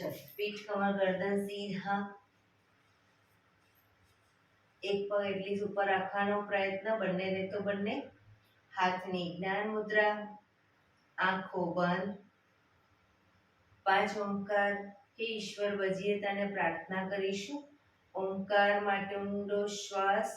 चलो, पीठ कमर गर्दन सीधा, एक पग एटलीस्ट ऊपर રાખવાનો પ્રયત્ન, બંને ને તો બંને હાથની જ્ઞાન મુદ્રા, આંખો બંધ, 5 ઓમકાર હે ઈશ્વર વજીયતાને પ્રાર્થના કરીશું. ઓમકાર માટે ઊંડો શ્વાસ,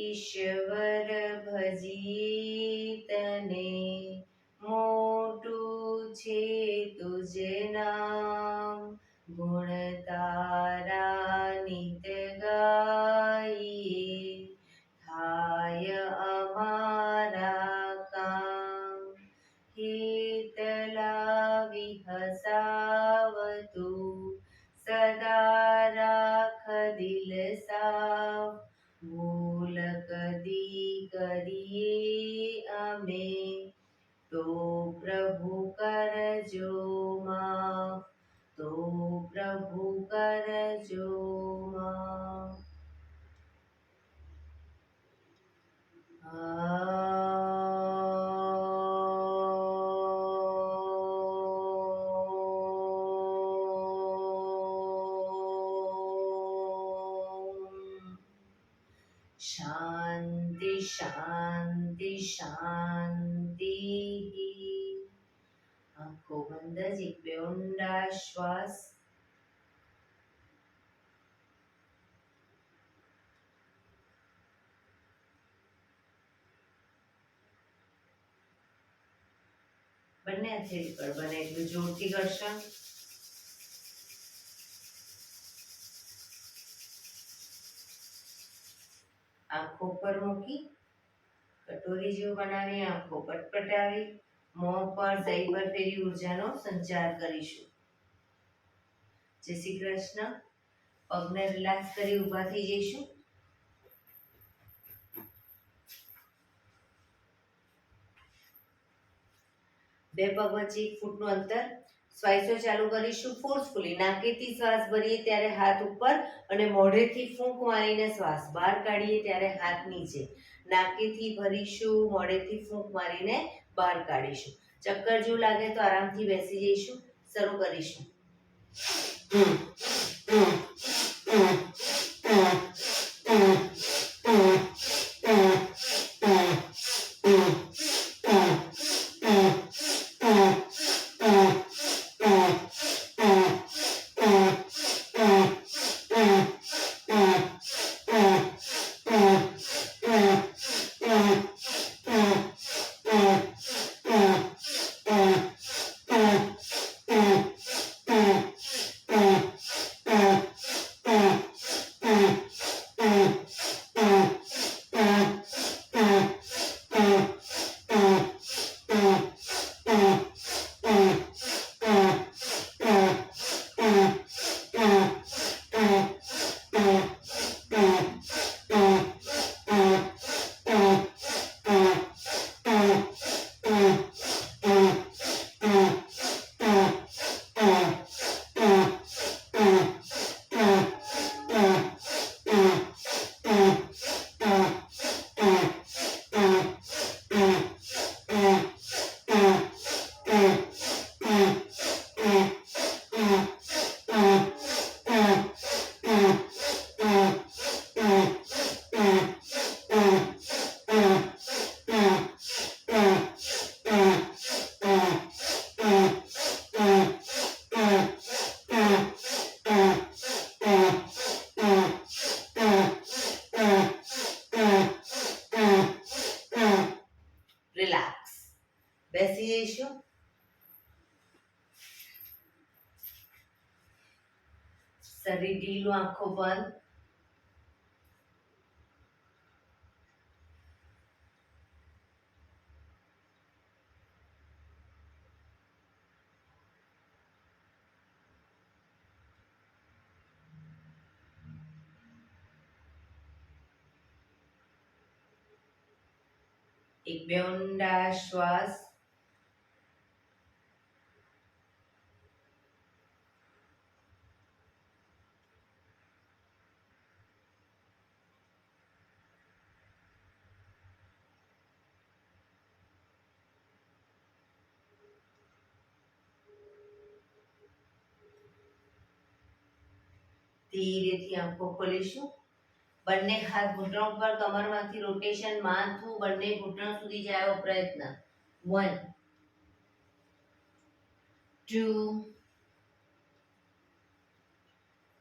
ઈશ્વર ભજી તને, મોટું છે તુજ નામ, ગુણ તારા નિત ગાઈએ, થાય અમારા કામ. હેતલા વિહસાવતું, સદા રાખ દિલ સાફ, ભૂલ કદી કરીએ અમે તો પ્રભુ કરજો માફ, તો પ્રભુ કરજો માફ. શાંતિ શાંતિ શાંતિ. આંખો બંધ જ એક બે ઊંડા શ્વાસ. બંને હાથેથી કર, બને એટલું જોરથી કરશો. આંખો પર મૂકી કટોરી જેવું બનાવી આંખો પટપટાવી મોં પર દહીં પર ફેરી ઉર્જાનો સંચાર કરીશું. જય શ્રી કૃષ્ણ. પગને રિલેક્સ કરી ઊભા થઈ જઈશું. બે પગ વચ્ચે 1 ફૂટનું અંતર. શ્વાસો ચાલુ કરીશું ફોર્સફુલી. નાકેથી શ્વાસ ભરીએ ત્યારે હાથ ઉપર અને મોઢેથી ફૂંક મારીને શ્વાસ બહાર કાઢીએ ત્યારે હાથ નીચે. નાકેથી ભરીશું, મોઢેથી ફૂંક મારીને બહાર કાઢીશું. ચક્કર જેવું લાગે તો આરામથી બેસી જઈશું. શરૂ કરીશું. શરીર ઢીલું, આંખો બંધ. એક બે ઊંડા શ્વાસ. ધીરેથી આંખો ખોલીશું. બંને હાથ ઘૂંટણ પર, કમરમાંથી રોટેશન, માથું બંને ઘૂંટણ સુધી જાય એવો પ્રયત્ન. 1 2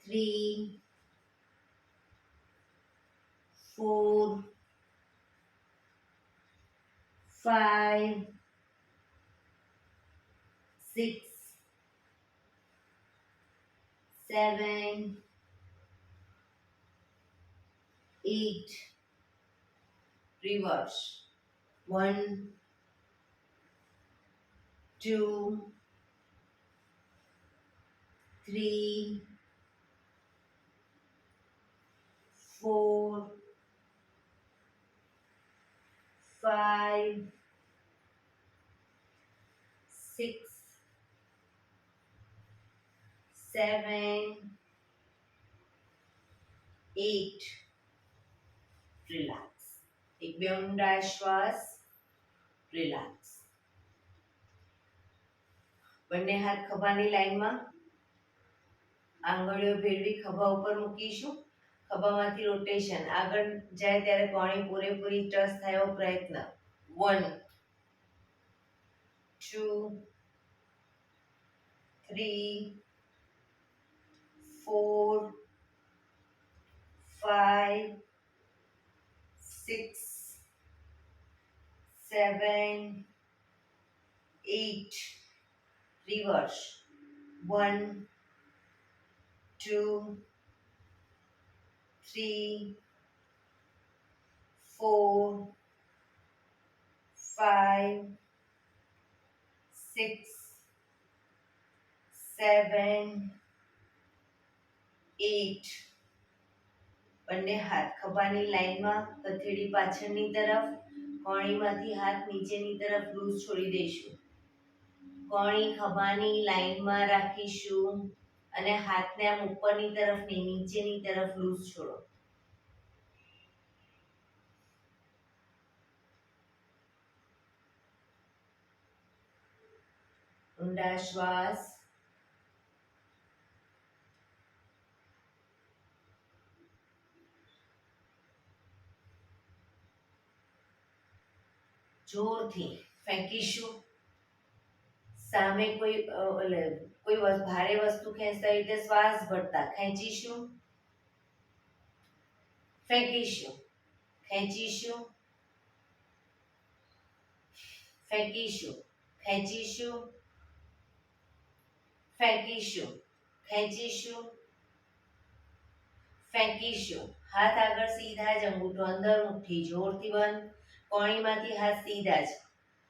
3 4 5 6 7 8. Reverse. 1 2 3 4 5 6 7 8. રિલેક્સ. એક બે ઊંડા શ્વાસ. રિલેક્સ. બંને હાથ ખભાની લાઈનમાં, આંગળીઓ ભેળવી ખભા ઉપર મૂકીશું. ખભામાંથી રોટેશન, આગળ જાય ત્યારે કોણી પૂરેપૂરી ટચ થાય એવો પ્રયત્ન. 1 2 3 4 5 6 7 8. Reverse. 1 2 3 4 5 6 7 8. બંને હાથ ખભાની લાઈનમાં, હથેળી પાછળની તરફ, કોણીમાંથી હાથ નીચેની તરફ લૂઝ છોડી દઈશું. કોણી ખભાની લાઈનમાં રાખીશું અને હાથને આમ ઉપરની તરફ નહીં, નીચેની તરફ લૂઝ છોડો. ઊંડા શ્વાસ. જોરથી ફેંકીશું. સામે કોઈ ભારે વસ્તુ ખેંચતા રીતે શ્વાસ ભરતા ખેંચીશું, ફેંકીશું, ખેંચીશું, ફેંકીશું, ખેંચીશું, ફેંકીશું, ખેંચીશું, ફેંકીશું. હાથ આગળ સીધા જ, અંગૂઠો અંદર, મુઠ્ઠી જોરથી બંધ. કોણીમાંથી હાથ સીધા જ,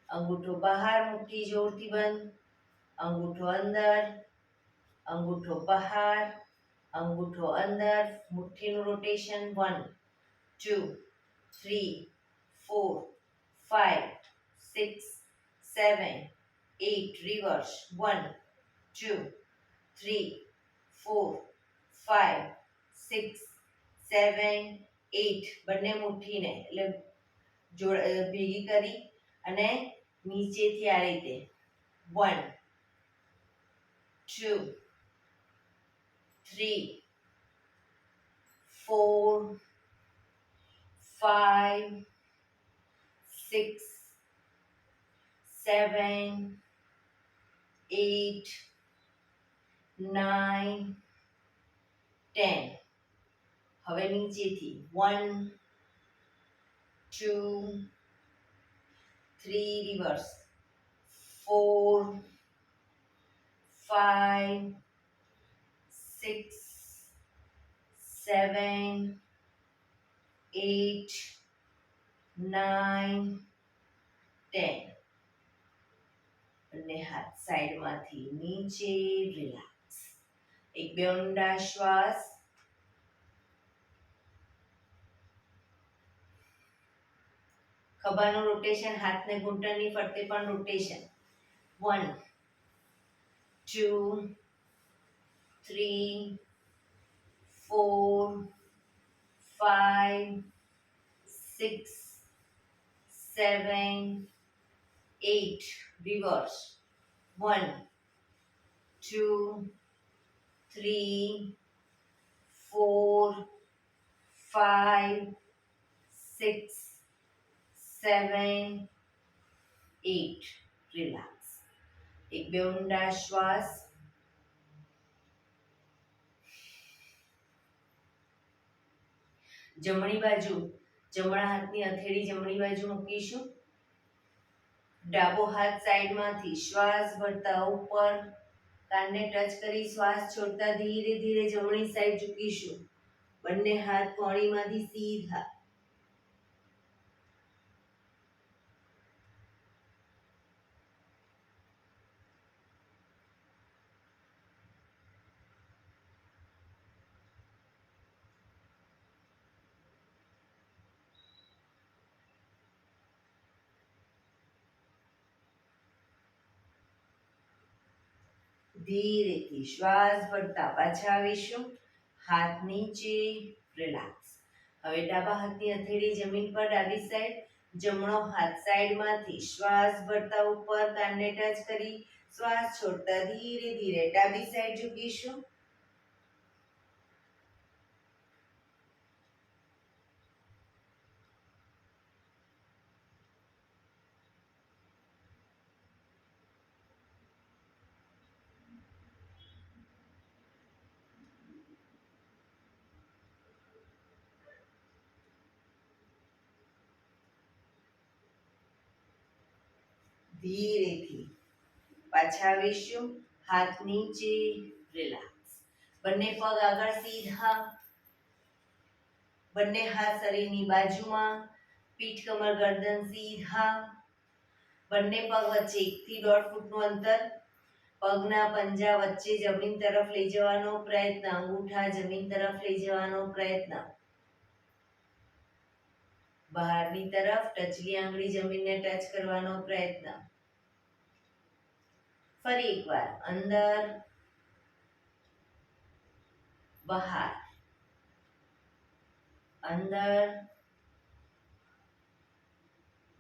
અંગૂઠો બહાર, મુઠ્ઠી જોરથી બંધ. અંગૂઠો અંદર, અંગૂઠો બહાર, અંગૂઠો અંદર, મુઠ્ઠીનું રોટેશન. 1 2 3 4 5 6 7 8. રિવર્સ. 1 2 3 4 5 6 7 8. બંને મુઠ્ઠીને એટલે ભેગી કરી અને નીચેથી આ રીતે 1 2 3 4 5 6 7 8 9 10. હવે નીચેથી 1 2 3. રિવર્સ. 4 5 6 7 8 9 10 અને હાથ સાઈડમાંથી નીચે રિલેક્સ. એક બે ઊંડા શ્વાસ. ખભાનું રોટેશન, હાથને ઘૂંટણની ફરતે પણ રોટેશન. 1 2 3 4 5 6 7 8 reverse. 1 2 3 4 5 6 7 8 રિલેક્સ. એક બે ઊંડા શ્વાસ. જમણી બાજુ જમણા હાથની હથેળી જમણી બાજુ મૂકીશું. ડાબો હાથ સાઈડમાંથી શ્વાસ ભરતા ઉપર કાનને ટચ કરી શ્વાસ છોડતા ધીરે ધીરે જમણી સાઈડ ઝૂકીશું. બંને હાથ કોણીમાંથી સીધા. ધીરેથી શ્વાસ ભરતા પાછા આવીશું. હાથ નીચે, રિલેક્સ. હવે ડાબા હાથની હથેળી જમીન પર ડાબી સાઈડ, જમણો હાથ સાઈડમાંથી શ્વાસ ભરતા ઉપર કાનને ટચ કરી શ્વાસ છોડતા ધીરે ધીરે ડાબી સાઈડ ઝૂકીશું. ધીરેથી પાછા આવીશું. હાથ નીચે, રિલેક્સ. બંને પગ આગળ સીધા. બંને હાથ શરીરની બાજુમાં. પીઠ કમર ગરદન સીધા. બંને પગ વચ્ચે 1 થી 1.5 ફૂટનું અંતર. પગના પંજા વચ્ચે જમીન તરફ લઈ જવાનો પ્રયત્ન. અંગૂઠા જમીન તરફ લઈ જવાનો પ્રયત્ન. બહારની તરફ ટચલી આંગળી જમીનને ટચ કરવાનો પ્રયત્ન. ફરી એકવાર અંદર, બહાર, અંદર,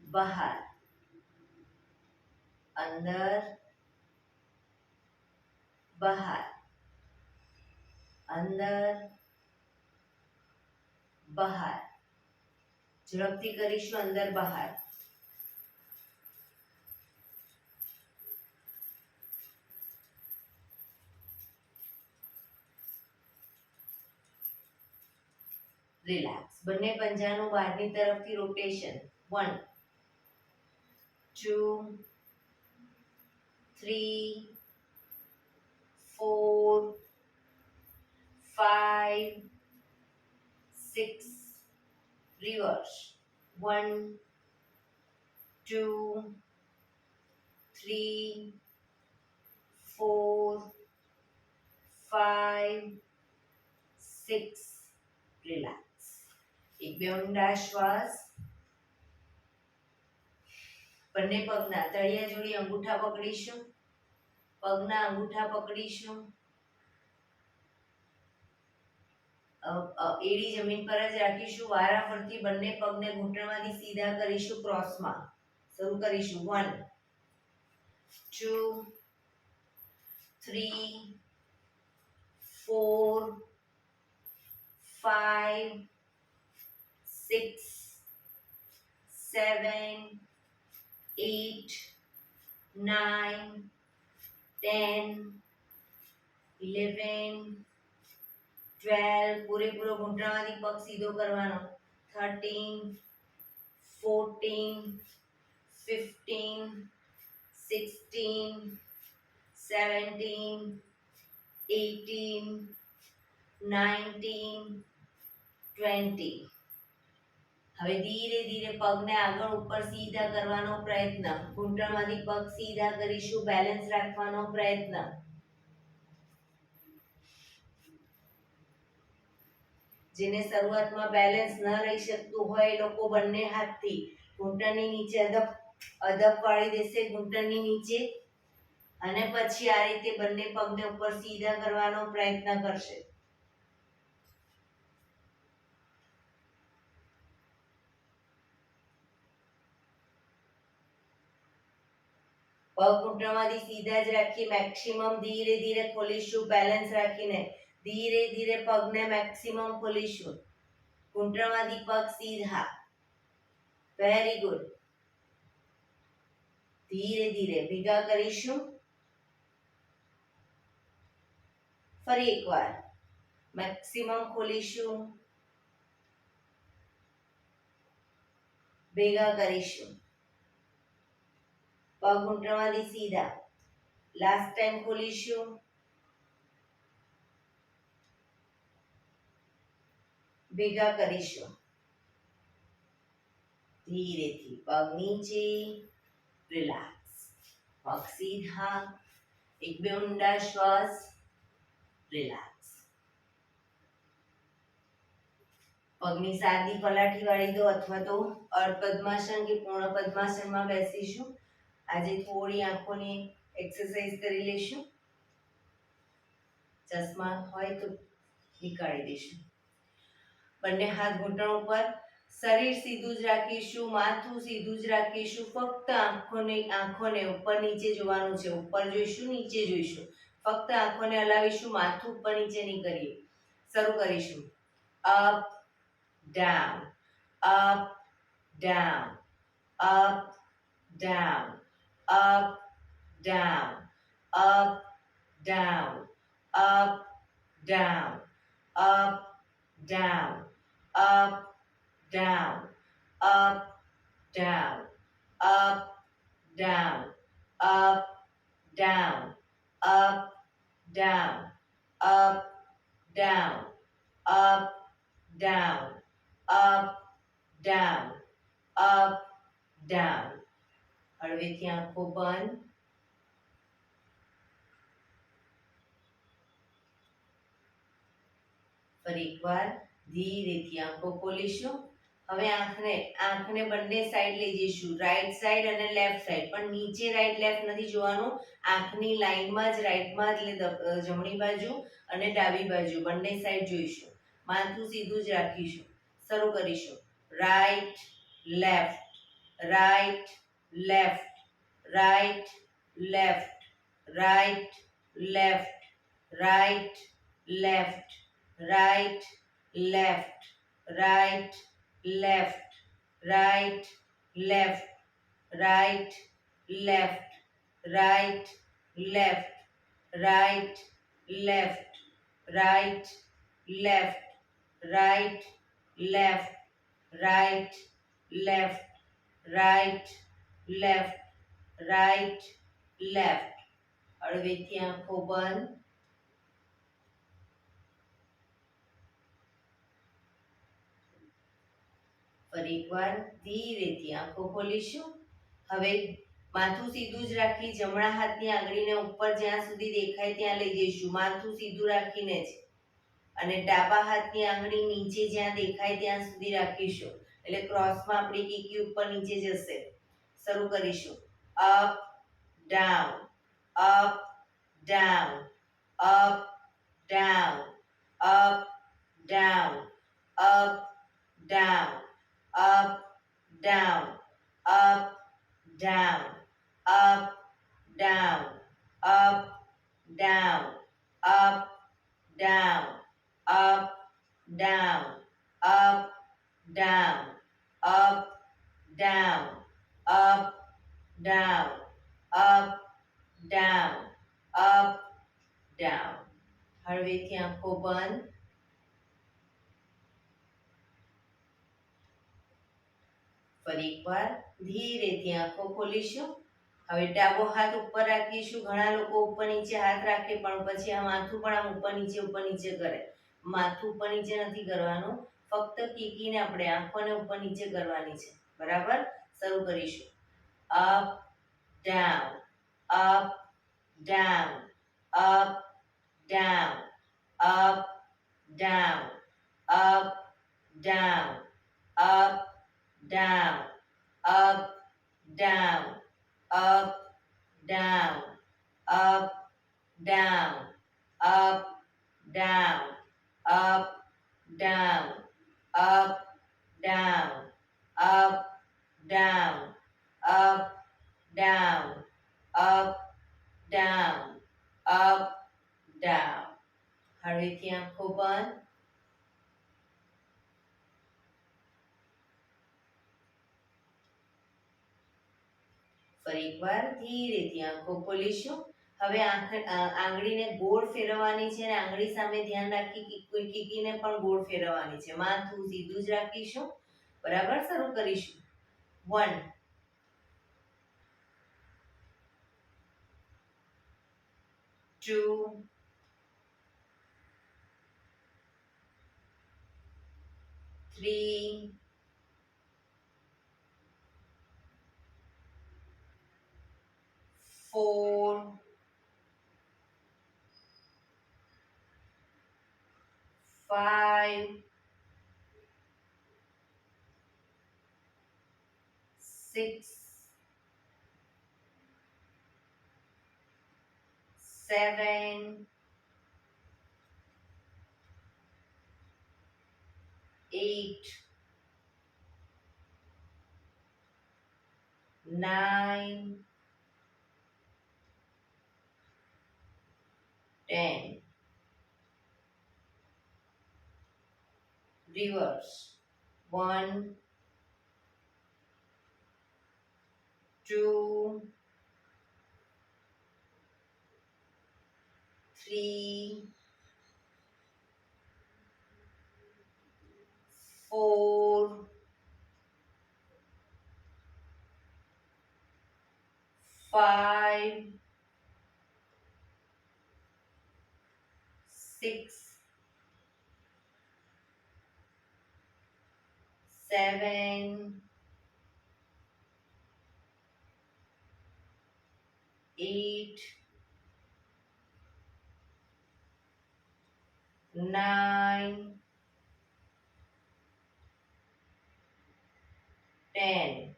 બહાર, અંદર, બહાર, અંદર, બહાર. ઝડપથી કરીશું. અંદર બહાર. રિલેક્સ. બંને પંજાનું બહારની તરફથી રોટેશન. 1 2 3 4 5 6 reverse. 1 2 3 4 5 6 રિલેક્સ. એક બે ઊંડા શ્વાસ. બંને પગના તળિયા જોડી અંગૂઠા પકડીશું. પગના અંગૂઠા પકડીશું. એડી જમીન પર જ રાખીશું. વારા ફરતી બંને પગને ઘૂંટણમાંથી સીધા કરીશું. ક્રોસમાં શરૂ કરીશું. 1 2 3 4 5 6 7 8 9 10 11 12. પૂરેપૂરો ઘૂંટણમાંથી પગ સીધો કરવાનો. 13 14 15 16 17 18 19, 20. હવે ધીરે ધીરે પગને આગળ ઉપર સીધા કરવાનો પ્રયત્ન. ઘૂંટણમાંથી પગ સીધા કરીશું, બેલેન્સ રાખવાનો પ્રયત્ન. જેને શરૂઆતમાં બેલેન્સ ન રહી શકતું હોય એ લોકો બંને હાથથી ઘૂંટણની નીચે અદબ વાળી દેશે, ઘૂંટણની નીચે, અને પછી આ રીતે બંને પગને ઉપર સીધા કરવાનો પ્રયત્ન કરશે. પગ ઘૂંટણમાંથી સીધા જ રાખી મેક્સિમમ ધીરે ધીરે ખોલીશું, બેલેન્સ રાખીને ધીરે ધીરે પગને મેક્સિમમ ખોલીશું. ઘૂંટણમાંથી પગ સીધા. Very good. ધીરે ધીરે ભેગા કરીશું. ફરી એકવાર મેક્સિમમ ખોલીશું, ભેગા કરીશું. પગ ઘૂંટણમાંથી સીધા. લાસ્ટ ટાઈમ ખોલીશું, ભેગા કરીશું. ધીરેથી પગ નીચે, રિલેક્સ. પગ સીધા, એક બે ઊંડા શ્વાસ, રિલેક્સ. પગની સાદી પલાઠી વાળી દો અથવા તો અર્ધ પદ્માસન કે પૂર્ણ પદ્માસનમાં બેસીશું. આજે થોડી આંખોની એક્સરસાઇઝ કરી લઈશું. ચશ્મા હોય તો નીકાળી દઈશું. બંને હાથ ઘૂંટણ ઉપર, શરીર સીધું જ રાખીશું, માથું સીધું જ રાખીશું. ફક્ત આંખોને ઉપર નીચે જોવાનું છે. ઉપર જોઈશું, નીચે જોઈશું. ફક્ત આંખોને હલાવીશું, માથું ઉપર નીચે નહીં કરીએ. શરૂ કરીશું. Up down, up down, up down, up down, up down, up down, up down, up, down, up, down, up, down, up, down, up, down, up, down, up, down, up, down, up, down. હળવેથી આંખો બંધ. ફરી એકવાર ધીરેથી આંખો ખોલીશું. હવે આંખને બંને side લઈ જઈશું, રાઈટ સાઈડ અને લેફ્ટ સાઈડ. પણ નીચે રાઈટ લેફ્ટ નથી જોવાનું. આંખની લાઈનમાં જ રાઈટમાં જ જમણી બાજુ અને ડાબી બાજુ બંને સાઈડ જોઈશું. માથું સીધું જ રાખીશું. શરૂ કરીશું. Right left, right left, right left, right left, right left, right left, right, left, right, left, right, left, right, left, right, left, right, left, right, left, right, left, right, left, right, left. હળવેથી આંખો બંધ. ફરી એકવાર ધીરેથી આંખો ખોલીશું. હવે માથું સીધું જ રાખી જમણા હાથની આંગળીને ઉપર જ્યાં સુધી દેખાય ત્યાં લઈ જઈશું. માથું સીધું રાખીને જ. અને ડાબા હાથની આંગળી નીચે જ્યાં દેખાય ત્યાં સુધી રાખીશું. એટલે ક્રોસમાં આપણી કીકી ઉપર નીચે જશે. શરૂ કરીશું. Up down, up down, up down, up down, up down, up, down, up, down, up, down, up, down, up, down, up, down, up, down, up, down, up, down, up, down, up, down. હળવેથી આંખો બંધ. ફરી એકવાર ધીરેથી આંખો ખોલીશું. હવે ડાબો હાથ ઉપર રાખીશું. ઘણા લોકો ઉપર નીચે હાથ રાખે પણ પછી આ માથું પણ આમ ઉપર નીચે કરે. માથું ઉપર નીચે નથી કરવાનું, ફક્ત કીકીને આપણે આંખોને ઉપર નીચે કરવાની છે. બરાબર, શરૂ કરીશું. Up down, up down, up down, up down, up down, up down, up down, up down, up down, up down, up down, up down, up down, up down, up down, up down. હળવેથી આંખો બંધ. ફરી એકવાર ધીરેથી આંખો ખોલીશું. હવે આંગળીને ગોળ ફેરવવાની છે અને આંગળી સામે ધ્યાન રાખી કે કોઈ કીકીને પણ ગોળ ફેરવવાની છે. માથું સીધું જ રાખીશું. બરાબર, શરૂ કરીશું. 1 2 3 4 5 6 7 8 9 10. Reverse. 1 2 3 4 5 6 7 8 9 10.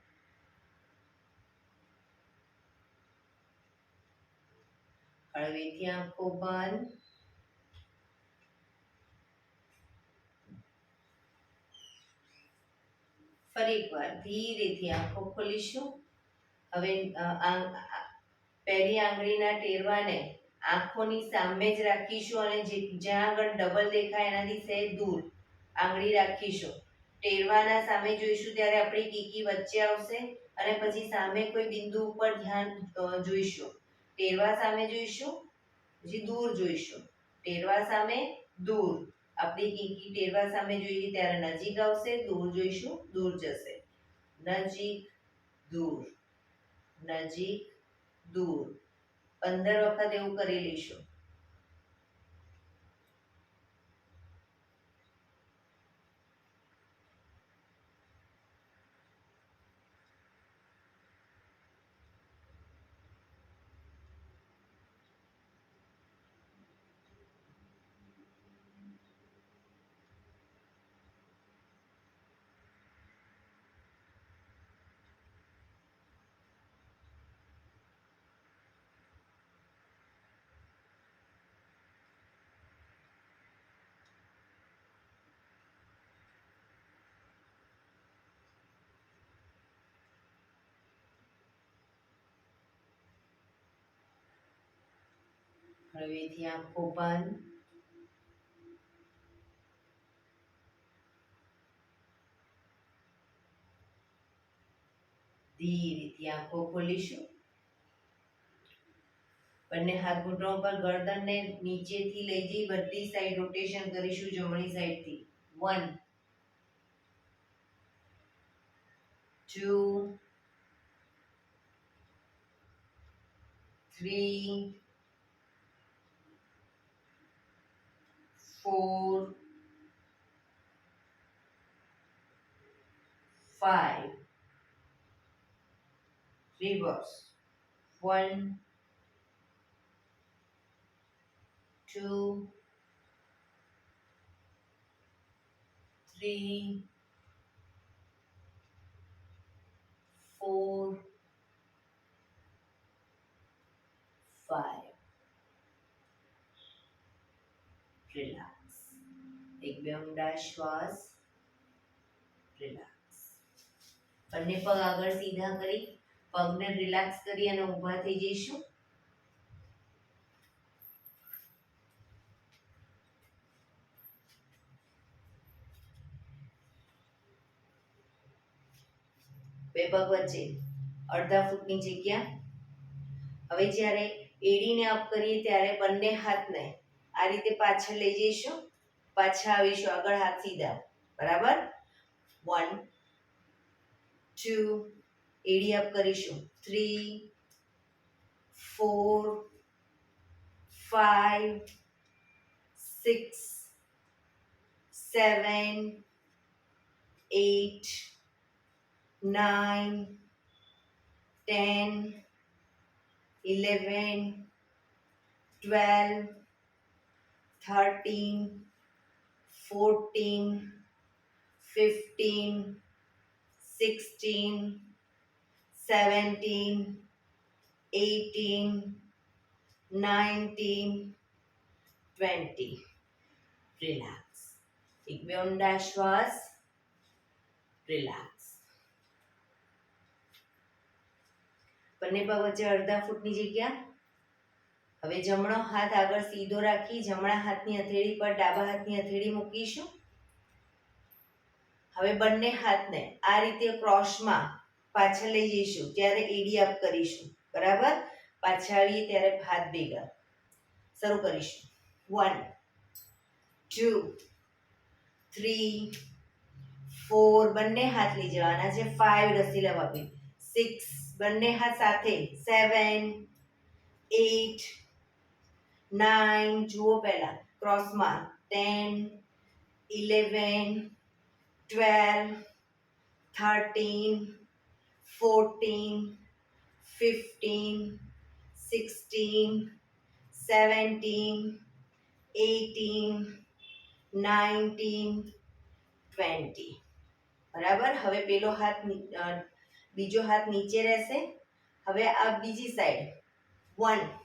હળવેથી આંખો બંધ. ફરી એકવાર ધીરેથી આંખો ખોલીશું. હવે પહેલી આંગળીના ટેરવાને આંખોની સામે જ રાખીશું અને જ્યાં આગળ ડબલ દેખાય એનાથી સહેજ દૂર આંગળી રાખીશું. ટેરવાના સામે જોઈશું ત્યારે આપણી કીકી વચ્ચે આવશે અને પછી સામે કોઈ બિંદુ ઉપર ધ્યાન જોઈશું. ટેરવા સામે જોઈશું, પછી દૂર જોઈશું. ટેરવા સામે, દૂર. આપણી કીકી ટેરવા સામે જોઈએ ત્યારે નજીક આવશે, દૂર જોઈશું, દૂર જશે. નજીક, દૂર, નજીક, દૂર. 15 વખત એવું કરી લઈશું. હળવેથી આંખો બંધ. ધીરેથી આંખો ખોલીશું. બંને હાથ ઘૂંટણો પર ગરદનને નીચેથી લઈ જઈ બધી સાઈડ રોટેશન કરીશું, જમણી સાઈડથી. 1 2 3 4 5 reverse 1 2 3 4 5 રિલેક્સ એક બે ઊંડા શ્વાસ રિલેક્સ બંને પગ આગળ સીધા કરી પગને રિલેક્સ કરી અને ઊભા થઈ જઈશું બે પગ વચ્ચે અડધા ફૂટની જગ્યા હવે જ્યારે એડીને અપ કરીએ ત્યારે બંને હાથને આ રીતે પાછળ લઈ જઈશું પાછા આવીશું આગળ હાથ સીધા બરાબર 1 2 એડી અપ કરીશું 3 4 5 6 7 8 9 10 11 12 13 14 15 16 17 18 19 20 રિલેક્સ એક બે ઊંડા શ્વાસ રિલેક્સ બંને પગ વચ્ચે અડધા ફૂટની જગ્યા હવે જમણો હાથ આગળ સીધો રાખી જમણા હાથની હથેળી પર ડાબા હાથની હથેળી મૂકીશું હવે બંને હાથને આ રીતે ક્રોસમાં પાછળ લઈ જઈશું ત્યારે એડી અપ કરીશું બરાબર પાછા આવીએ ત્યારે હાથ ભેગા શરૂ કરીશું 1 2 3 4 બંને હાથ લઈ જવાના છે 5 રસી લવાવી 6 બંને હાથ સાથે 7 8 9 જુઓ પહેલા ક્રોસમાં 10 11 12 13 14 15 16 17 18 19 20 બરાબર હવે પેલો હાથ બીજો હાથ નીચે રહેશે હવે આ બીજી સાઈડ 1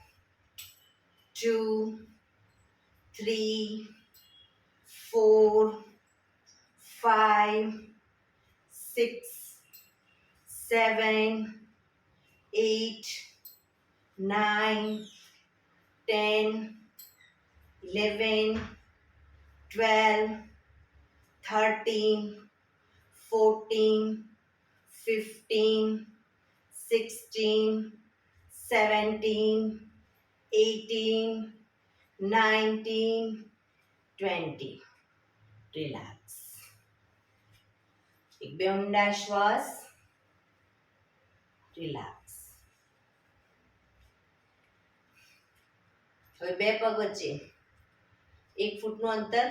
2 3 4 5 6 7 8 9 10 11 12 13 14 15 16 17 18 19 20 રિલેક્સ એક બે ઊંડા શ્વાસ રિલેક્સ હવે બે પગ વચ્ચે 1 ફૂટનું અંતર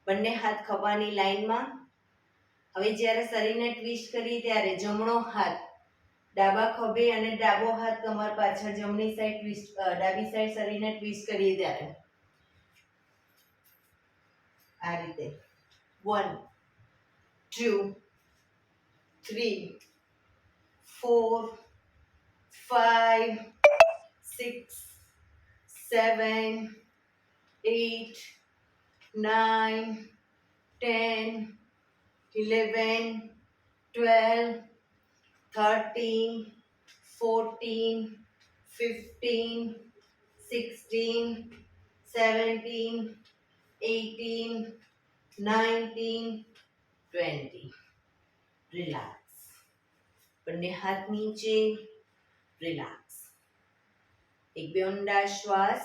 બંને હાથ ખભાની લાઈનમાં હવે જ્યારે શરીરને ટ્વિસ્ટ કરીએ ત્યારે જમણો હાથ ડાબા ખભે અને ડાબો હાથ કમર પાછળ જમણી સાઈડ ટ્વિસ્ટ ડાબી સાઈડ શરીરને ટ્વિસ્ટ કરીએ ત્યારે આ રીતે 1 2 3 4 5 6 7 8 9 10 11 12 13 14 15 16 17 18 19 20 રિલેક્સ બંને હાથ નીચે રિલેક્સ એક બે ઊંડા શ્વાસ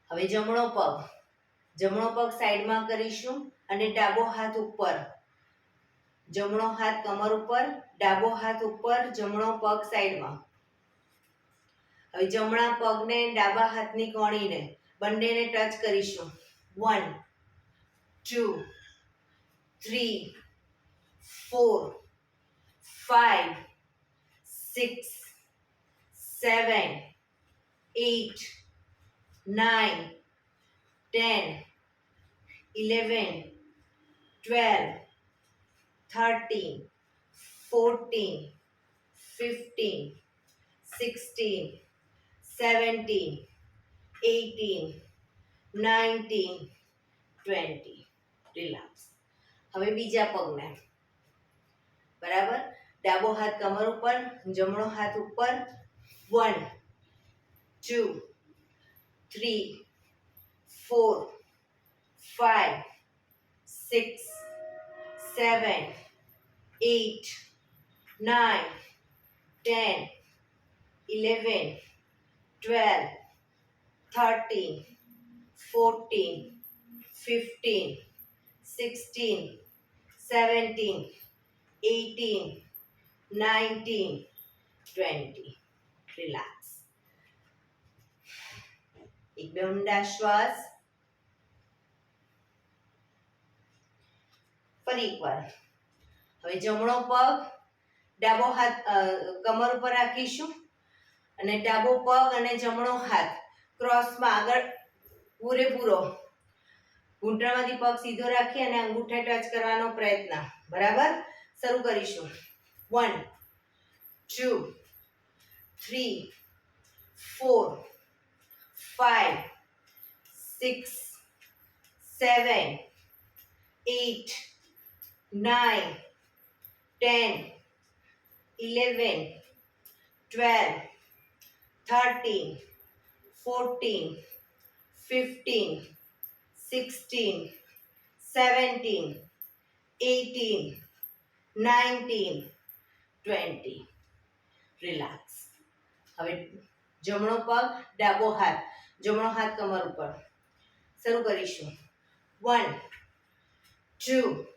હવે જમણો પગ સાઈડમાં કરીશું અને ડાબો હાથ ઉપર જમણો હાથ કમર ઉપર ડાબો હાથ ઉપર જમણો પગ સાઈડમાં હવે જમણા પગને ડાબા હાથની કોણીને બંનેને ટચ કરીશું. 1 2 3 4 5 6 7 8 9 10 11 12 13 14 15 16 17 18 19 20. રિલેક્સ. હવે બીજા પગને બરાબર, ડાબો હાથ કમર ઉપર, જમણો હાથ ઉપર. 1 2 3 4 5 6 7 8 9 10 11 12 13 14 15 16 17 18 19 20. રિલેક્સ. એક બે ઊંડા શ્વાસ. ફરી એકવાર. હવે જમણો પગ ડાબો હાથ કમર ઉપર રાખીશું અને ડાબો પગ અને જમણો હાથ ક્રોસમાં આગળ પૂરેપૂરો ઘૂંટણમાંથી પગ સીધો રાખી અને અંગૂઠે ટચ કરવાનો પ્રયત્ન. બરાબર, શરૂ કરીશું. 1 2 3 4 5 6 7 8 9 10 11 12 13 14 15 16 17 18 19 20. રિલેક્સ. હવે જમણો પગ ડાબો હાથ, જમણો હાથ કમર ઉપર. શરૂ કરીશું. 1 2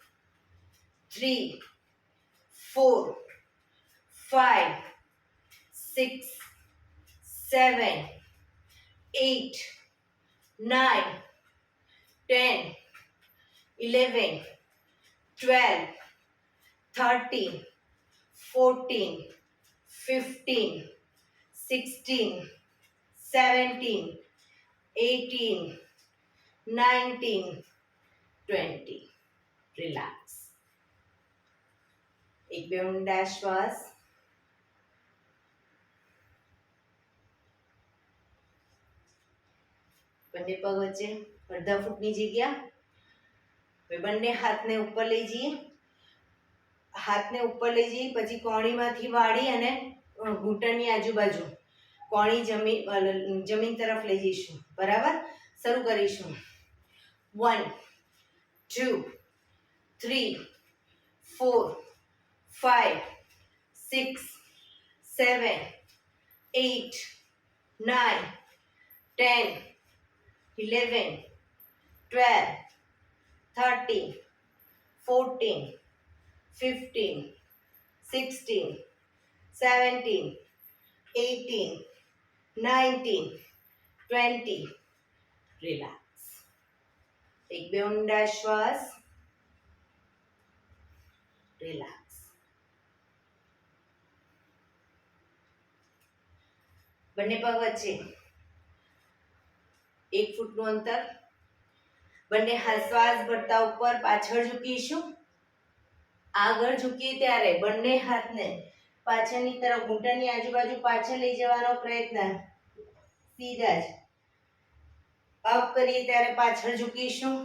3 4 5 6 7 8 9 10 11 12 13 14 15 16 17 18 19 20. રિલેક્સ. એક બે ઊંડા શ્વાસ. બંને પગ વચ્ચે અડધા ફૂટની જગ્યા. હવે બંને હાથને ઉપર લઈ જઈએ. હાથને ઉપર લઈ જઈએ પછી કોણીમાંથી વાળી અને ઘૂંટણની આજુબાજુ કોણી જમીન તરફ લઈ જઈશું. બરાબર, શરૂ કરીશું. 1 2 3 4 5 6 7 8 9 10 11 12 13 14 15 16 17 18 19 20. રિલેક્સ. એક બે ઊંડા શ્વાસ. રિલેક્સ. બંને પગ વચ્ચે 1 ફૂટનું અંતર. બંને હાથ શ્વાસ ભરતા ઉપર પાછળ ઝૂકીશું. આગળ ઝૂકીએ ત્યારે બંને હાથને પાછળની તરફ ઘૂંટણની આજુબાજુ પાછળ લઈ જવાનો પ્રયત્ન. સીધા જ અપ કરીએ ત્યારે પાછળ ઝૂકીશું.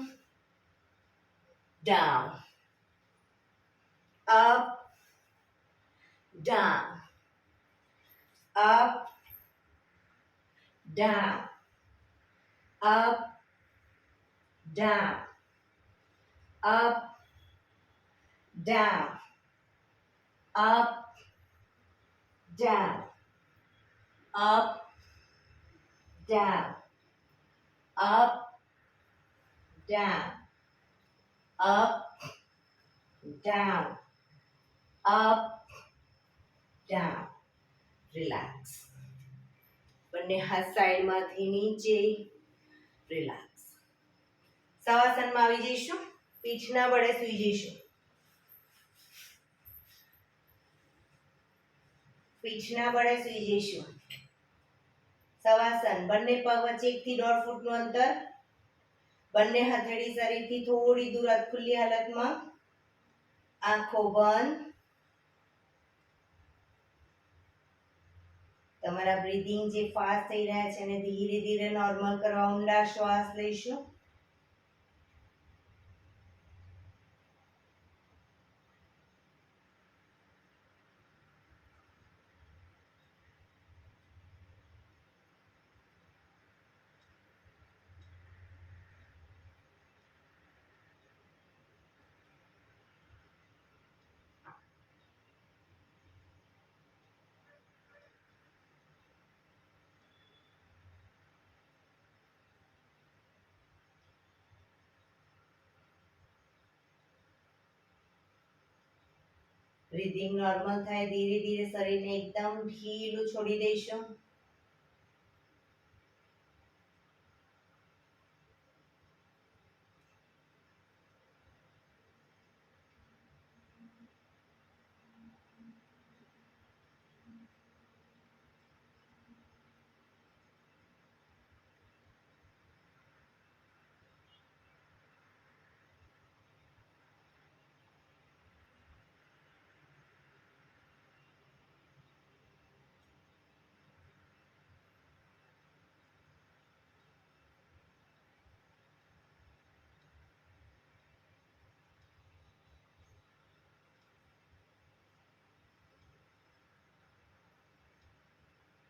Down, up, down, up, down, up, down, up, down, up, down, up, down, up, down, up, down, up, down. Relax. બંને હાથ સાઈડમાંથી નીચે, રિલેક્સ. શવાસનમાં આવી જઈશું. પીઠના વડે સૂઈ જઈશું. પીઠના વડે સૂઈ જઈશું. શવાસન. બંને પગ વચ્ચે 1 થી 1.5 ફૂટનું અંતર. બંને હથેળી શરીરથી થોડી દૂર ખુલ્લી હાલતમાં. આંખો બંધ. તમારા બ્રીથિંગ જે ફાસ્ટ થઈ રહ્યા છે એને ધીરે ધીરે નોર્મલ કરવા ઊંડા શ્વાસ લઈશું. બ્રીથિંગ નોર્મલ થાય ધીરે ધીરે શરીરને એકદમ ઢીલું છોડી દઈશું.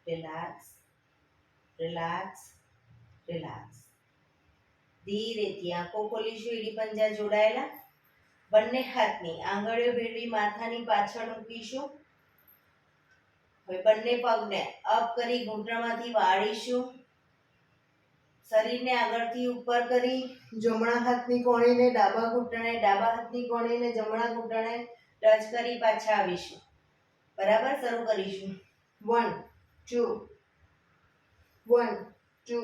Relax, relax, relax. ધીરેથી આંખો ખોલીશું. એડી પંજા જોડાયેલા. બંને હાથની આંગળીઓ ભેળવી માથાની પાછળ મૂકીશું. હવે બંને પગને અપ કરી ઘૂંટણમાંથી વાળીશું. શરીરને આગળથી ઉપર કરી જમણા હાથની કોણીને ડાબા ઘૂંટણે, ડાબા હાથની કોણીને જમણા ઘૂંટણે ટચ કરી પાછા આવીશું. બરાબર. શરૂ કરીશું. 1 2 1 2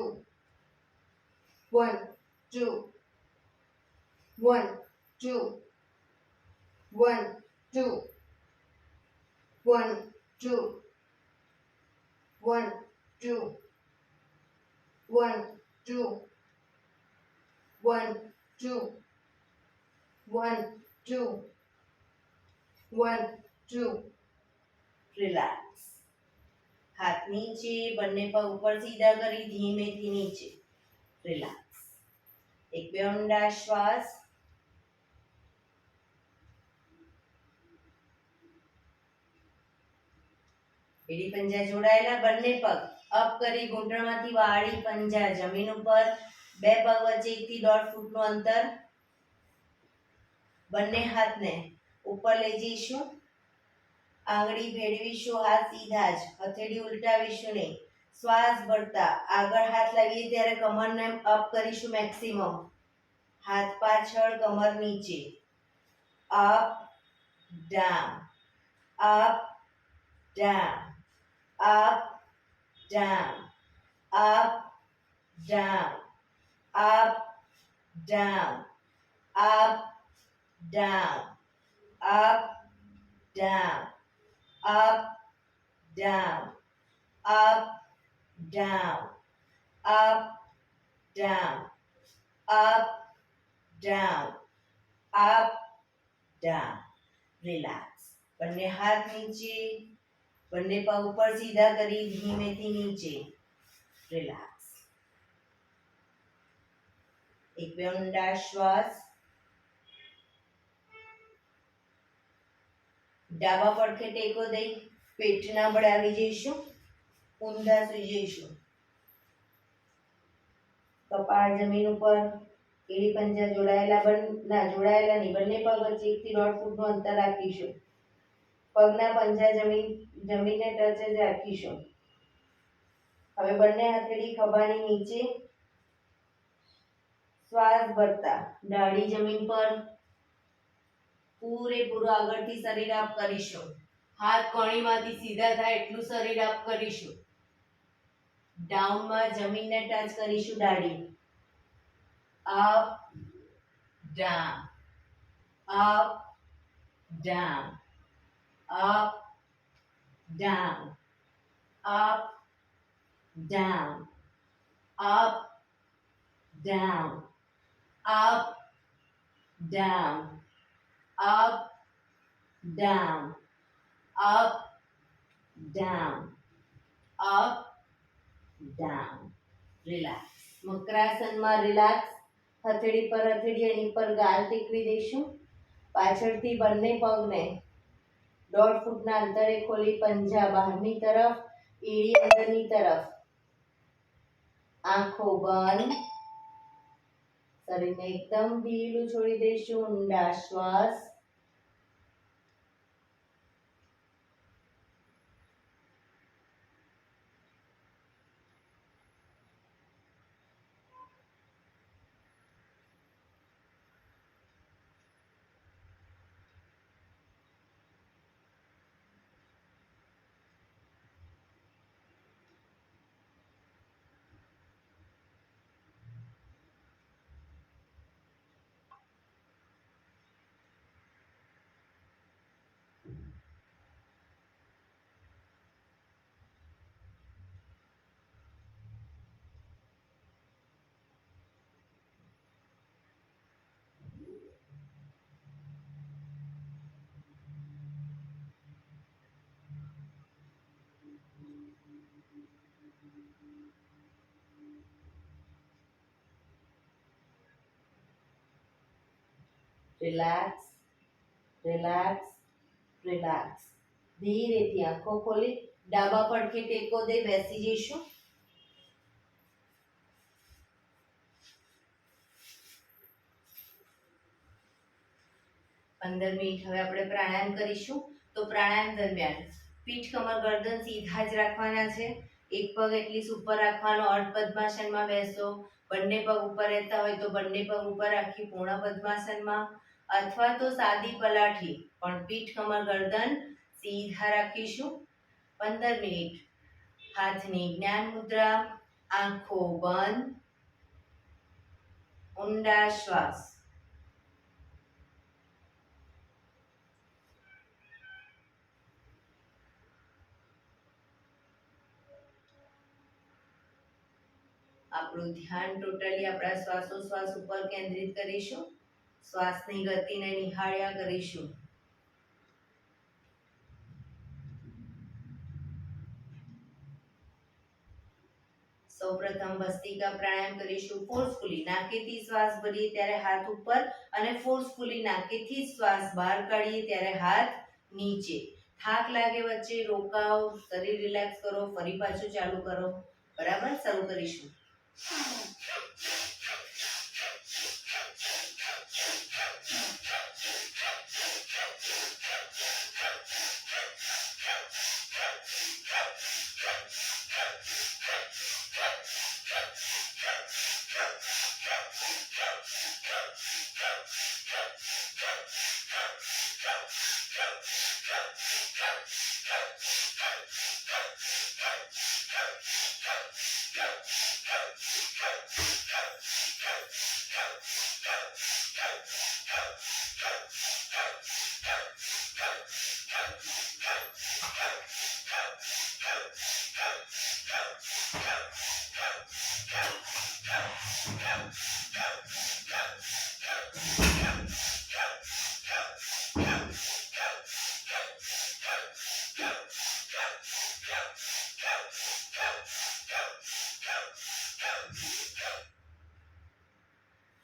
1 2 1 2 1 2 1 2 1 2 1 2 1 2 1 2 1 2. રિલેક્સ. હાથ નીચે, બંને પગ ઉપર સીધા કરી ધીમેથી નીચે. રિલેક્સ. એક બે ઊંડા શ્વાસ. એડી પંજા જોડાયેલા. બંને પગ અપ કરી ઘૂંટણમાંથી વાળી પંજા જમીન ઉપર. બે પગ વચ્ચે 1 થી 1.5 ફૂટનું અંતર. બંને હાથને ઉપર લઈ જઈશું. આંગળી ભેળવીશું. હાથ સીધા જ. હથેળી ઉલટાવીશું નહીં. શ્વાસ ભરતા આગળ હાથ લાવીએ ત્યારે કમરને અપ કરીશું મેક્સિમમ. હાથ પાછળ, કમર નીચે. Up down, up down, up down, up down, up down, up down, up down, up, down, up, down, up, down, up, down, up, down. Relax. બંને હાથ નીચે, બંને પગ ઉપર સીધા કરી ધીમેથી નીચે. રિલેક્સ. એક બે ઊંડા શ્વાસ. ડાબા પડખે ટેકો દઈ પેટના બળે આવી જઈશું. ઊંધા સૂઈ જઈશું. કપાળ જમીન ઉપર. એડી પંજા જોડાયેલા જોડાયેલા નહીં. બંને પગ વચ્ચે 1 થી 1.5 ફૂટનું અંતર રાખીશું. પગના પંજા જમીનને ટચ જ રાખીશું. હવે બંને હથેળી ખભાની નીચે. શ્વાસ ભરતા દાઢી જમીન પર. પૂરેપૂરું આગળથી શરીર અપ કરીશું. હાથ કોણીમાંથી સીધા થાય એટલું શરીર અપ કરીશું. ડાઉનમાં જમીનને ટચ કરીશું દાઢી. Up down, up down, up down, up down, up down, up down, up down, up down, up down. Relax. મકરાસનમાં રિલેક્સ. હથેળી પર હથેળી એની પર ગાલ ટેકવી દઈશું. પાછળથી બંને પગને 1.5 ફૂટના અંતરે ખોલી પંજા બહારની તરફ, એડી અંદરની તરફ. આંખો બંધ. શરીરને એકદમ ઢીલું છોડી દઈશું. ઊંડા શ્વાસ. Relax, relax, relax. ધીરેથી આંખો ખોલી ડાબા પડખે ટેકો દે બેસી જઈશું. પંદર મિનિટ હવે આપણે પ્રાણાયામ કરીશું. તો પ્રાણાયામ દરમિયાન પીઠ, કમર, ગરદન સીધા જ રાખવાના છે. એક પગ એટલીસ્ટ ઉપર રાખવાનો. અર્ધ પદ્માસનમાં બેસો. બંને પગ ઉપર રહેતા હોય તો બંને પગ ઉપર રાખી પૂર્ણ પદ્માસનમાં, અથવા તો સાદી પલાઠી, પણ પીઠ, કમર, ગરદન સીધા રાખીશું. 15 મિનિટ હાથની જ્ઞાન મુદ્રા. આંખો બંધ. ઊંડા શ્વાસ. આપણું ધ્યાન ટોટલી આપણા શ્વાસોશ્વાસ ઉપર કેન્દ્રિત કરીશું. શ્વાસની ગતિને નિહાળ્યા કરીશું. સૌપ્રથમ ભસ્ત્રિકા પ્રાણાયામ કરીશું. ફોર્સફુલી નાકેથી શ્વાસ ભરીએ ત્યારે હાથ ઉપર અને ફોર્સફુલી નાકેથી શ્વાસ બહાર કાઢીએ ત્યારે હાથ નીચે. થાક લાગે વચ્ચે રોકાઓ, શરીર રિલેક્સ કરો, ફરી પાછું ચાલુ કરો. બરાબર, શરૂ કરીશું.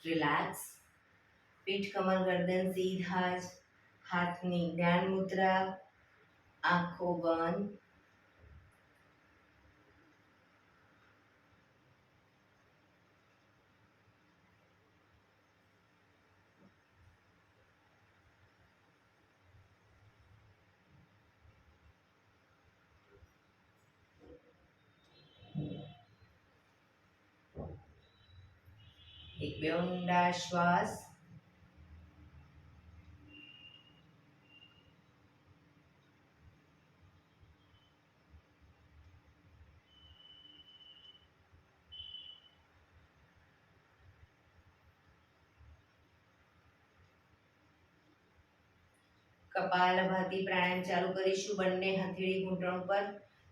રિલેક્સ. પીઠ, કમર, ગરદન સીધા જ. હાથની જ્ઞાન મુદ્રા. આંખો બંધ. એક બે ઊંડા શ્વાસ. કપાલભાતિ પ્રાણાયામ ચાલુ કરીશું. બંને હથેળી ઘૂંટણ પર.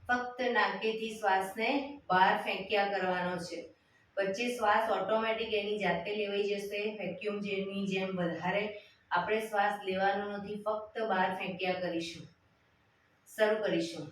ફક્ત નાકેથી શ્વાસને બહાર ફેંક્યા કરવાનો છે. વચ્ચે શ્વાસ ઓટોમેટિક એની જાતે લેવાઈ જશે. વેક્યુમ જેની જેમ વધારે આપણે શ્વાસ લેવાનો નથી, ફક્ત બહાર ફેંક્યા કરીશું. શરૂ કરીશું.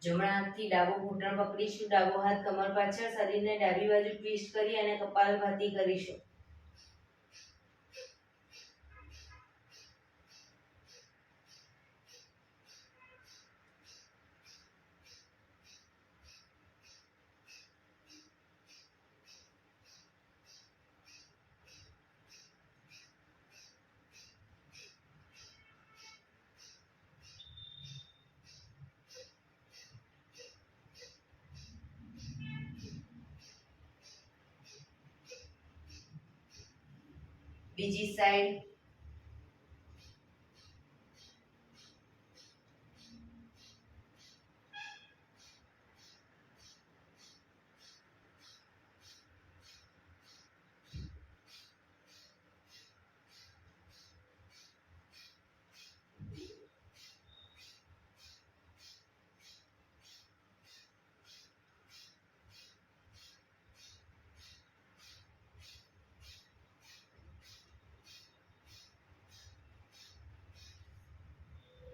જમણા હાથથી ડાબો ઘૂંટણ પકડીશું. ડાબો હાથ કમર પાછળ, શરીરને ડાબી બાજુ ટ્વિસ્ટ કરી અને કપાલભાતિ કરીશું. બીજી સાઈડ.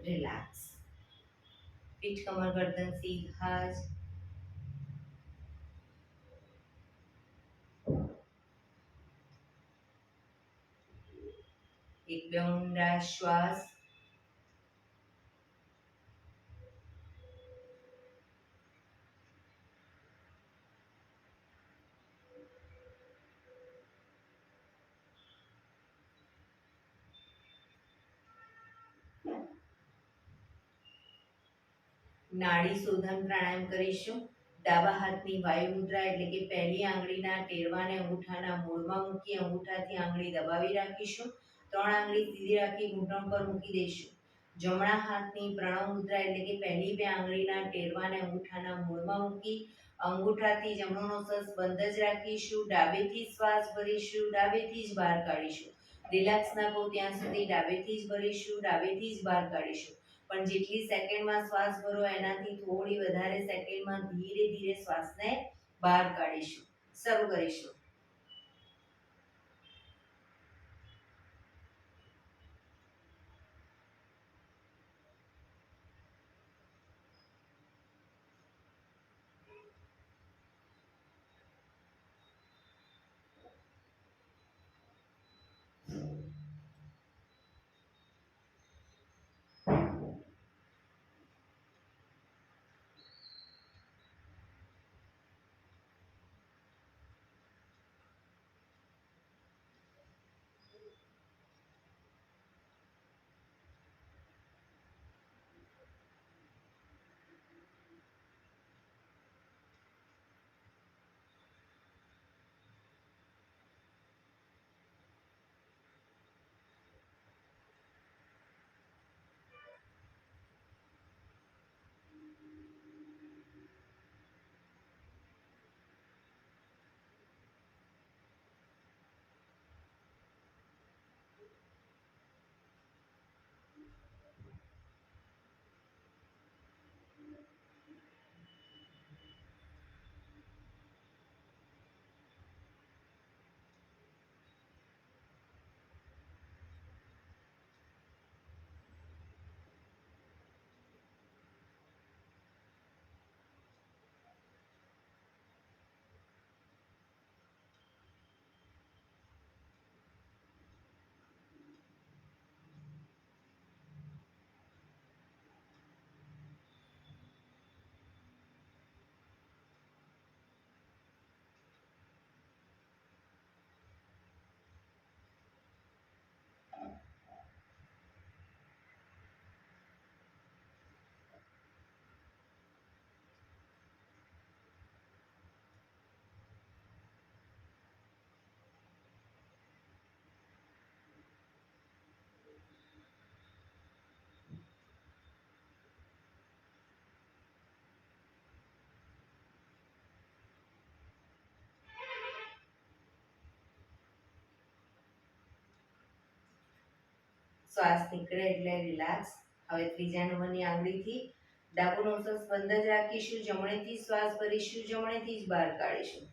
રિલેક્સ. પીઠ કમર ગરદન સીધા જ. એક બે ઊંડા શ્વાસ. નાડી શોધન પ્રાણાયામ કરીશું. ડાબા હાથની વાયુ મુદ્રા એટલે કે પહેલી આંગળીના ટેરવાને અંગૂઠાના મૂળમાં મૂકી અંગૂઠાથી આંગળી દબાવી રાખીશું. 3 આંગળી સીધી રાખી ઘૂંટણ પર મૂકી દઈશું. જમણા હાથની પ્રણવ મુદ્રા એટલે કે પહેલી 2 આંગળીના ટેરવાને અંગૂઠાના મૂળમાં મૂકી અંગૂઠાથી જમણો નોસસ બંધ જ રાખીશું. ડાબેથી શ્વાસ ભરીશું, ડાબેથી જ બહાર કાઢીશું. રિલેક્સ ના કહો ત્યાં સુધી ડાબેથી જ ભરીશું, ડાબેથી જ બહાર કાઢીશું. પણ જેટલી સેકન્ડમાં શ્વાસ ભરો એનાથી થોડી વધારે સેકન્ડમાં ધીરે ધીરે શ્વાસને બહાર કાઢીશું. શરૂ કરીશું. શ્વાસ નીકળે એટલે રિલેક્સ. હવે ત્રીજા નંબરની આંગળીથી ડાબુ નોઝલ્સ બંધ જ રાખીશું, જમણેથી શ્વાસ ભરીશું, જમણેથી જ બહાર કાઢીશું.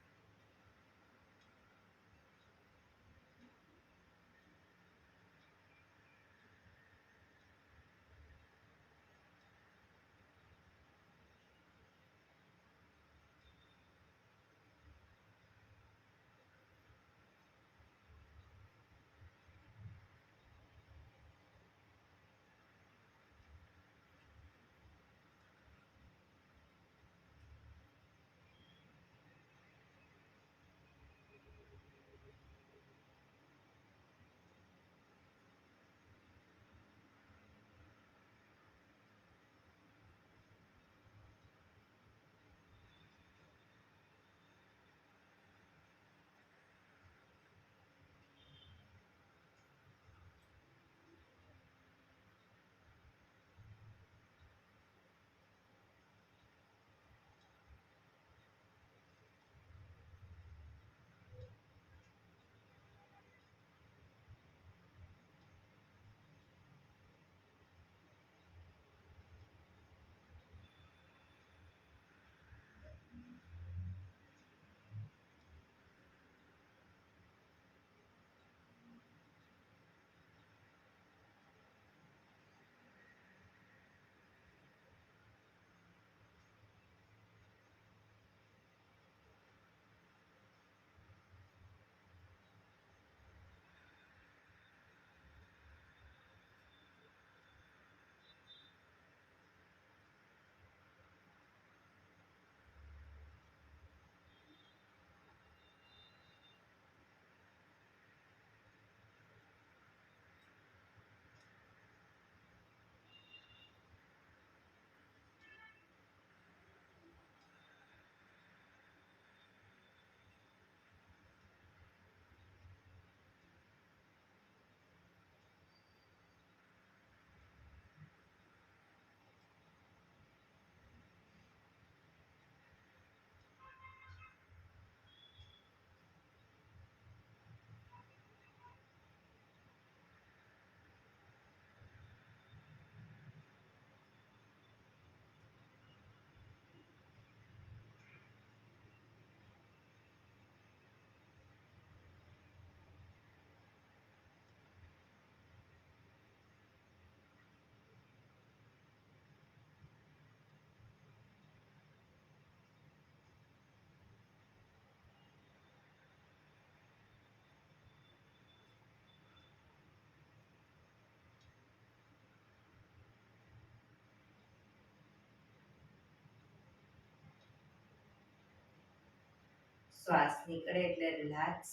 શ્વાસ નીકળે એટલે રિલેક્સ.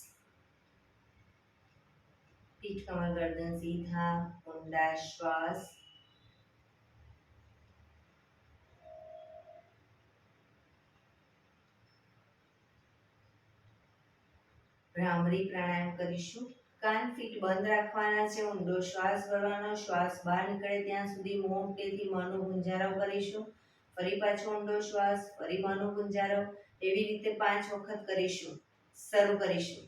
પીઠ કમર ગરદન સીધા, ઊંડા શ્વાસ. ભ્રામરી પ્રાણાયામ કરીશું. કાન ફીટ બંધ રાખવાના છે, ઊંડો શ્વાસ ભરવાનો, શ્વાસ બહાર નીકળે ત્યાં સુધી મોટેથી મોંનો ગુંજારો કરીશું. ફરી પાછો ઊંડો શ્વાસ, ફરી મોંનો ગુંજારો. એવી રીતે 5 વખત કરીશું. શરૂ કરીશું.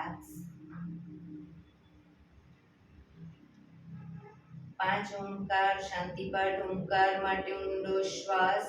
રિલેક્સ. 5 ઓમકાર શાંતિપાઠ ઓમકાર માટે ઊંડો શ્વાસ.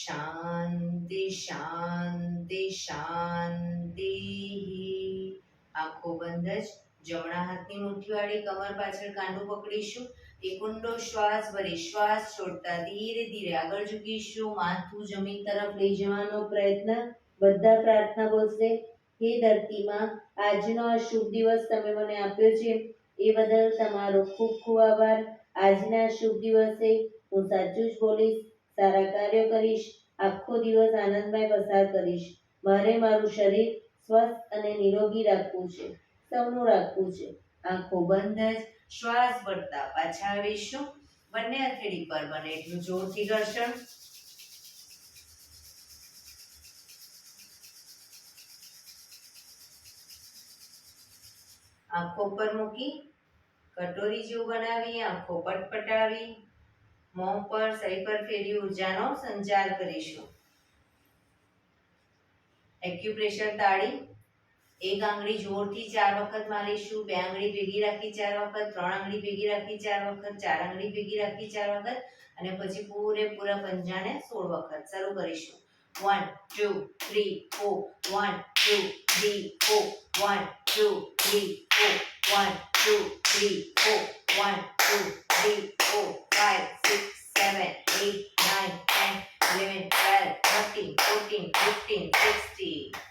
શાંતિ શાંતિ શાંતિ. આંખો બંધ જ જમણા હાથની મુઠ્ઠીવાળી કમર પાછળ કાંડું પકડીશું. એક ઊંડો શ્વાસ ભરી શ્વાસ છોડતા ધીરે ધીરે આગળ ઝૂકીશું. માથું જમીન તરફ લઈ જવાનો પ્રયત્ન. બધા પ્રાર્થના બોલશે. હે ધરતીમાં, આજનો આ શુભ દિવસ તમે મને આપ્યો છે એ બદલ તમારો ખૂબ ખૂબ આભાર. આજના શુભ દિવસે હું સાચું જ બોલીશ, સારા કાર્યો કરીશ, આખો દિવસ આનંદમય પસાર કરીશ. મારે મારું શરીર સ્વસ્થ અને નિરોગી રાખવું છે, સૌનું રાખવું છે. આંખો બંધ જ શ્વાસ ભરતા પાછા આવીશું. બંને હથેળી પર બને એટલું જોરથી ઘર્ષણ. આંખો પર મૂકી કટોરી જેવું બનાવી આંખો પટપટાવી મોં પર સહી પર ફેરી ઉર્જાનો સંચાર કરીશું. એક્યુપ્રેશર તાળી. એક આંગળી જોરથી 4 વખત મારીશું. 2 આંગળી ભેગી રાખી 4 વખત, 3 આંગળી ભેગી રાખી 4 વખત, 4 આંગળી ભેગી રાખી 4 વખત અને પછી પૂરેપૂરા પંજાને 16 વખત. શરૂ કરીશું. 1 2 3 4 1 2 3 4 1 2 3 4 1 2 3 4 1 2 3 4 5 6 7 8 9 10 11 12 13 14 15 16.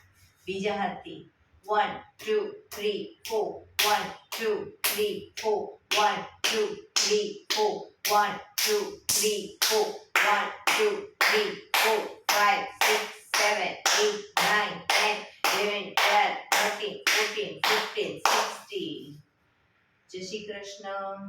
બીજા હાથથી 1 2 3 4 1 2 3 4 1 2 3 4 1 2 3 4 1 2 3 4 5 6 7 8 9 10 11 12 13 14 15 16. જય શ્રી કૃષ્ણ.